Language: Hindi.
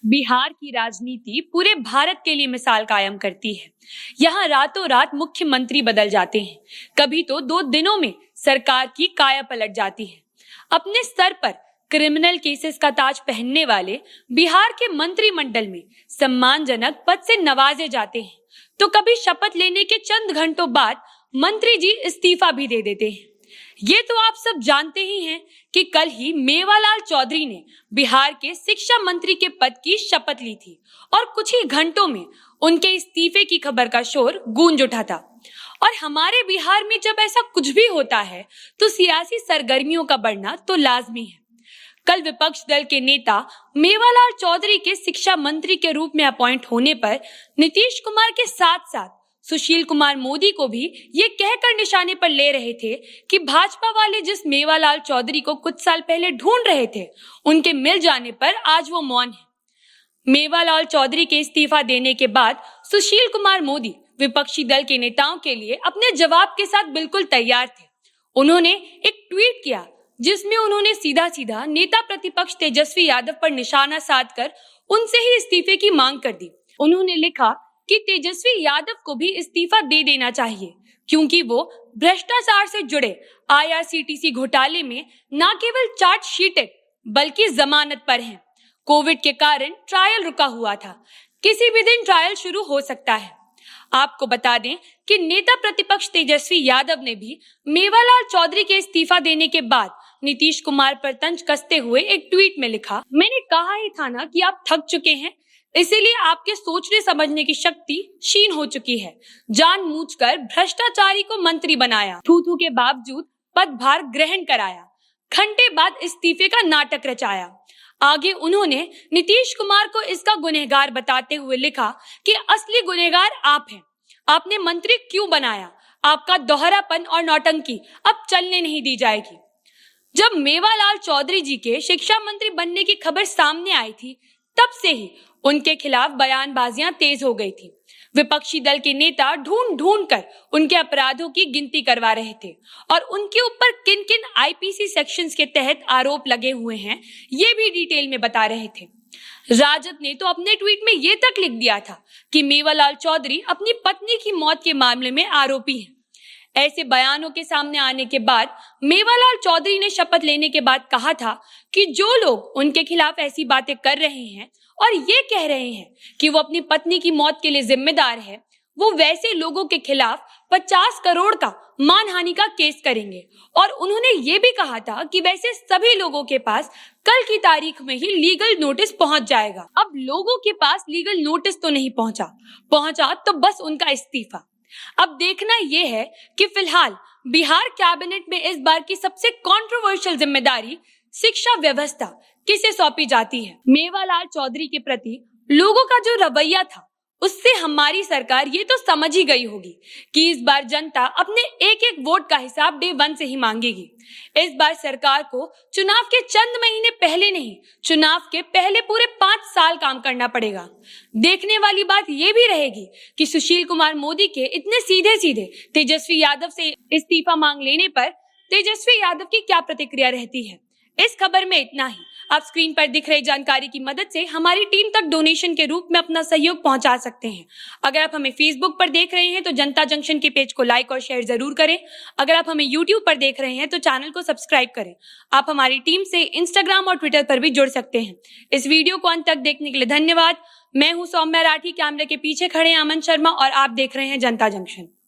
बिहार की राजनीति पूरे भारत के लिए मिसाल कायम करती है। यहाँ रातों रात मुख्यमंत्री बदल जाते हैं, कभी तो 2 दिनों में सरकार की काया पलट जाती है। अपने स्तर पर क्रिमिनल केसेस का ताज पहनने वाले बिहार के मंत्रिमंडल में सम्मानजनक पद से नवाजे जाते हैं, तो कभी शपथ लेने के चंद घंटों बाद मंत्री जी इस्तीफा भी दे देते हैं। ये तो आप सब जानते ही हैं कि कल ही मेवालाल चौधरी ने बिहार के शिक्षा मंत्री के पद की शपथ ली थी और कुछ ही घंटों में उनके इस्तीफे की खबर का शोर गूंज उठा था। और हमारे बिहार में जब ऐसा कुछ भी होता है तो सियासी सरगर्मियों का बढ़ना तो लाजमी है। कल विपक्ष दल के नेता मेवालाल चौधरी के शिक्षा मंत्री के रूप में अपॉइंट होने पर नीतीश कुमार के साथ साथ सुशील कुमार मोदी को भी ये कहकर निशाने पर ले रहे थे कि भाजपा वाले जिस मेवालाल चौधरी को कुछ साल पहले ढूंढ रहे थे, उनके मिल जाने पर आज वो मौन है। मेवालाल चौधरी के इस्तीफा देने के बाद सुशील कुमार मोदी विपक्षी दल के नेताओं के लिए अपने जवाब के साथ बिल्कुल तैयार थे। उन्होंने एक ट्वीट किया जिसमें उन्होंने सीधा सीधा नेता प्रतिपक्ष तेजस्वी यादव पर निशाना साधकर उनसे ही इस्तीफे की मांग कर दी। उन्होंने लिखा कि तेजस्वी यादव को भी इस्तीफा दे देना चाहिए, क्योंकि वो भ्रष्टाचार से जुड़े IRCTC घोटाले में न केवल चार्जशीटेड बल्कि जमानत पर हैं। कोविड के कारण ट्रायल रुका हुआ था, किसी भी दिन ट्रायल शुरू हो सकता है। आपको बता दें कि नेता प्रतिपक्ष तेजस्वी यादव ने भी मेवालाल चौधरी के इस्तीफा देने के बाद नीतीश कुमार पर तंज कसते हुए एक ट्वीट में लिखा, मैंने कहा ही था ना कि आप थक चुके हैं, इसीलिए आपके सोचने समझने की शक्ति क्षीण हो चुकी है। जानबूझकर भ्रष्टाचारी को मंत्री बनाया, थू के बावजूद पदभार ग्रहण कराया, घंटे बाद इस्तीफे का नाटक रचाया। आगे उन्होंने नीतीश कुमार को इसका गुनहगार बताते हुए लिखा कि असली गुनहगार आप हैं। आपने मंत्री क्यों बनाया? आपका दोहरापन और नौटंकी अब चलने नहीं दी जाएगी। जब मेवालाल चौधरी जी के शिक्षा मंत्री बनने की खबर सामने आई थी, तब से ही उनके खिलाफ बयानबाजियां तेज हो गई थी। विपक्षी दल के नेता ढूंढ ढूंढ कर उनके अपराधों की गिनती करवा रहे थे और उनके ऊपर किन किन IPC सेक्शंस के तहत आरोप लगे हुए हैं, ये भी डिटेल में बता रहे थे। राजद ने तो अपने ट्वीट में ये तक लिख दिया था कि मेवालाल चौधरी अपनी पत्नी की मौत के मामले में आरोपी हैं। ऐसे बयानों के सामने आने के बाद मेवालाल चौधरी ने शपथ लेने के बाद कहा था कि जो लोग उनके खिलाफ ऐसी बातें कर रहे हैं और ये कह रहे हैं कि वो अपनी पत्नी की मौत के लिए जिम्मेदार है, वो वैसे लोगों के खिलाफ 50 करोड़ का मानहानि का केस करेंगे। और उन्होंने ये भी कहा था कि वैसे सभी लोगों के पास कल की तारीख में ही लीगल नोटिस पहुंच जाएगा। अब लोगों के पास लीगल नोटिस तो नहीं पहुंचा तो बस उनका इस्तीफा। अब देखना यह है कि फिलहाल बिहार कैबिनेट में इस बार की सबसे कंट्रोवर्शियल जिम्मेदारी शिक्षा व्यवस्था किसे सौंपी जाती है। मेवालाल चौधरी के प्रति लोगों का जो रवैया था, उससे हमारी सरकार ये तो समझ ही गई होगी कि इस बार जनता अपने एक एक वोट का हिसाब डे 1 से ही मांगेगी। इस बार सरकार को चुनाव के चंद महीने पहले नहीं, चुनाव के पहले पूरे 5 साल काम करना पड़ेगा। देखने वाली बात ये भी रहेगी कि सुशील कुमार मोदी के इतने सीधे सीधे तेजस्वी यादव से इस्तीफा मांग लेने पर तेजस्वी यादव की क्या प्रतिक्रिया रहती है। इस खबर में इतना ही। आप स्क्रीन पर दिख रही जानकारी की मदद से हमारी टीम तक डोनेशन के रूप में अपना सहयोग पहुंचा सकते हैं। अगर आप हमें फेसबुक पर देख रहे हैं तो जनता जंक्शन के पेज को लाइक और शेयर जरूर करें। अगर आप हमें यूट्यूब पर देख रहे हैं तो चैनल को सब्सक्राइब करें। आप हमारी टीम से इंस्टाग्राम और ट्विटर पर भी जुड़ सकते हैं। इस वीडियो को अंत तक देखने के लिए धन्यवाद। मैं हूं सौम्या राठी, कैमरे के पीछे खड़े अमन शर्मा और आप देख रहे हैं जनता जंक्शन।